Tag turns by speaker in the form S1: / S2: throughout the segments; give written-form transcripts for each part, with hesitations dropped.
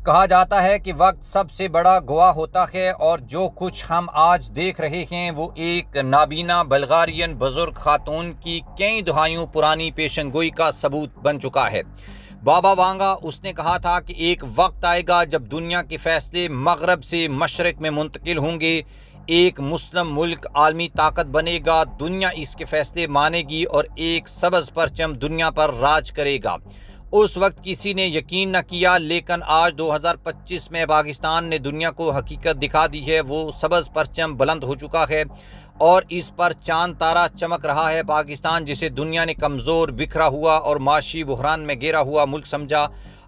S1: کہا جاتا ہے کہ وقت سب سے بڑا گواہ ہوتا ہے، اور جو کچھ ہم آج دیکھ رہے ہیں وہ ایک نابینا بلغارین بزرگ خاتون کی کئی دہائیوں پرانی پیشن گوئی کا ثبوت بن چکا ہے۔ بابا وانگا، اس نے کہا تھا کہ ایک وقت آئے گا جب دنیا کے فیصلے مغرب سے مشرق میں منتقل ہوں گے، ایک مسلم ملک عالمی طاقت بنے گا، دنیا اس کے فیصلے مانے گی اور ایک سبز پرچم دنیا پر راج کرے گا۔ اس وقت کسی نے یقین نہ کیا، لیکن آج 2025 میں پاکستان نے دنیا کو حقیقت دکھا دی ہے۔ وہ سبز پرچم بلند ہو چکا ہے اور اس پر چاند تارا چمک رہا ہے۔ پاکستان، جسے دنیا نے کمزور، بکھرا ہوا اور معاشی بحران میں گھرا ہوا ملک سمجھا،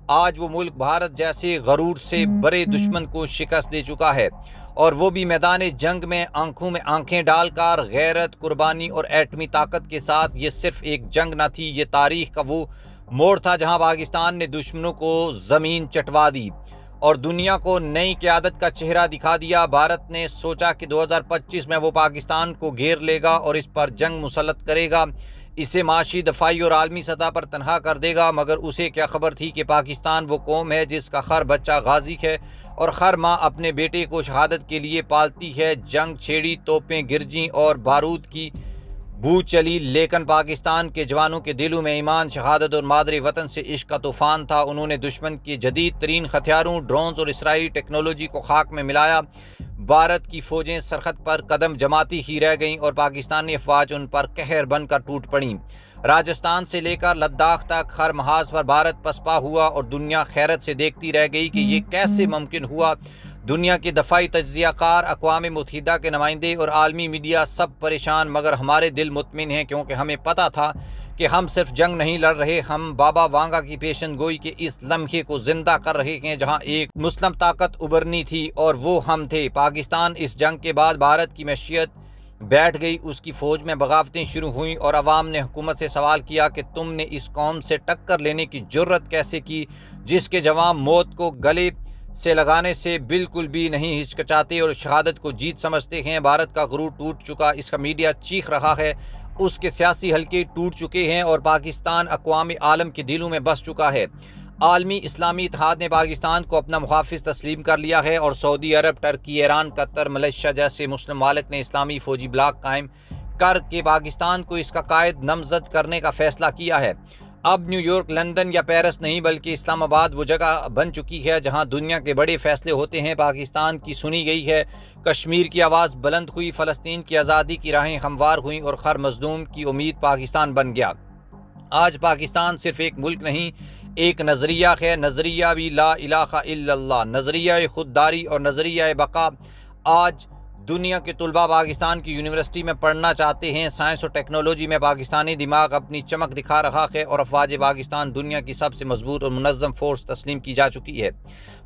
S1: آج وہ ملک بھارت جیسے غرور سے بڑے دشمن کو شکست دے چکا ہے، اور وہ بھی میدان جنگ میں آنکھوں میں آنکھیں ڈال کر، غیرت، قربانی اور ایٹمی طاقت کے ساتھ۔ یہ صرف ایک جنگ نہ تھی، یہ تاریخ کا وہ موڑ تھا جہاں پاکستان نے دشمنوں کو زمین چٹوا دی اور دنیا کو نئی قیادت کا چہرہ دکھا دیا۔ بھارت نے سوچا کہ 2025 میں وہ پاکستان کو گھیر لے گا اور اس پر جنگ مسلط کرے گا، اسے معاشی، دفاعی اور عالمی سطح پر تنہا کر دے گا، مگر اسے کیا خبر تھی کہ پاکستان وہ قوم ہے جس کا ہر بچہ غازی ہے اور ہر ماں اپنے بیٹے کو شہادت کے لیے پالتی ہے۔ جنگ چھیڑی، توپیں گرجیں اور بارود کی بو چلی، لیکن پاکستان کے جوانوں کے دلوں میں ایمان، شہادت اور مادری وطن سے عشق کا طوفان تھا۔ انہوں نے دشمن کے جدید ترین ہتھیاروں، ڈرونز اور اسرائیلی ٹیکنالوجی کو خاک میں ملایا۔ بھارت کی فوجیں سرحد پر قدم جماتی ہی رہ گئیں اور پاکستانی افواج ان پر قہر بن کر ٹوٹ پڑیں۔ راجستھان سے لے کر لداخ تک ہر محاذ پر بھارت پسپا ہوا اور دنیا حیرت سے دیکھتی رہ گئی کہ یہ کیسے ممکن ہوا۔ دنیا کے دفاعی تجزیہ کار، اقوام متحدہ کے نمائندے اور عالمی میڈیا سب پریشان، مگر ہمارے دل مطمئن ہیں، کیونکہ ہمیں پتہ تھا کہ ہم صرف جنگ نہیں لڑ رہے، ہم بابا وانگا کی پیشن گوئی کے اس لمحے کو زندہ کر رہے ہیں جہاں ایک مسلم طاقت ابھرنی تھی اور وہ ہم تھے۔ پاکستان، اس جنگ کے بعد بھارت کی معیشت بیٹھ گئی، اس کی فوج میں بغاوتیں شروع ہوئیں اور عوام نے حکومت سے سوال کیا کہ تم نے اس قوم سے ٹکر لینے کی جرت کیسے کی جس کے جوان موت کو گلے سے لگانے سے بالکل بھی نہیں ہچکچاتے اور شہادت کو جیت سمجھتے ہیں۔ بھارت کا غرور ٹوٹ چکا، اس کا میڈیا چیخ رہا ہے، اس کے سیاسی حلقے ٹوٹ چکے ہیں اور پاکستان اقوام عالم کے دلوں میں بس چکا ہے۔ عالمی اسلامی اتحاد نے پاکستان کو اپنا محافظ تسلیم کر لیا ہے اور سعودی عرب، ٹرکی، ایران، قطر، ملیشیا جیسے مسلم ممالک نے اسلامی فوجی بلاک قائم کر کے پاکستان کو اس کا قائد نامزد کرنے کا فیصلہ کیا ہے۔ اب نیو یارک، لندن یا پیرس نہیں بلکہ اسلام آباد وہ جگہ بن چکی ہے جہاں دنیا کے بڑے فیصلے ہوتے ہیں۔ پاکستان کی سنی گئی ہے، کشمیر کی آواز بلند ہوئی، فلسطین کی آزادی کی راہیں ہموار ہوئیں اور ہر مظلوم کی امید پاکستان بن گیا۔ آج پاکستان صرف ایک ملک نہیں، ایک نظریہ ہے، نظریہ بھی لا الہ الا اللہ، نظریہ خودداری اور نظریہ بقا۔ آج دنیا کے طلباء پاکستان کی یونیورسٹی میں پڑھنا چاہتے ہیں۔ سائنس اور ٹیکنالوجی میں پاکستانی دماغ اپنی چمک دکھا رہا ہے اور افواج پاکستان دنیا کی سب سے مضبوط اور منظم فورس تسلیم کی جا چکی ہے۔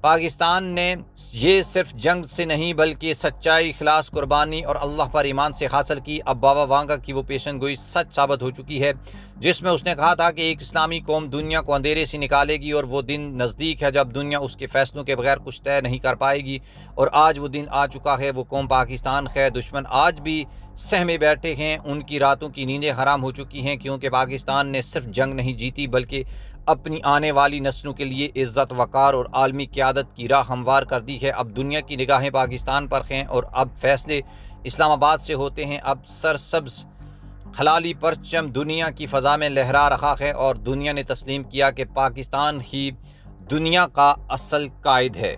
S1: پاکستان نے یہ صرف جنگ سے نہیں بلکہ سچائی، اخلاص، قربانی اور اللہ پر ایمان سے حاصل کی۔ اب بابا وانگا کی وہ پیشن گوئی سچ ثابت ہو چکی ہے جس میں اس نے کہا تھا کہ ایک اسلامی قوم دنیا کو اندھیرے سے نکالے گی اور وہ دن نزدیک ہے جب دنیا اس کے فیصلوں کے بغیر کچھ طے نہیں کر پائے گی، اور آج وہ دن آ چکا ہے۔ وہ قوم پاکستان ہے۔ دشمن آج بھی سہمے بیٹھے ہیں، ان کی راتوں کی نیندیں حرام ہو چکی ہیں، کیونکہ پاکستان نے صرف جنگ نہیں جیتی بلکہ اپنی آنے والی نسلوں کے لیے عزت، وقار اور عالمی قیادت کی راہ ہموار کر دی ہے۔ اب دنیا کی نگاہیں پاکستان پر ہیں اور اب فیصلے اسلام آباد سے ہوتے ہیں۔ اب سرسبز ہلالی پرچم دنیا کی فضا میں لہرا رہا ہے اور دنیا نے تسلیم کیا کہ پاکستان ہی دنیا کا اصل قائد ہے۔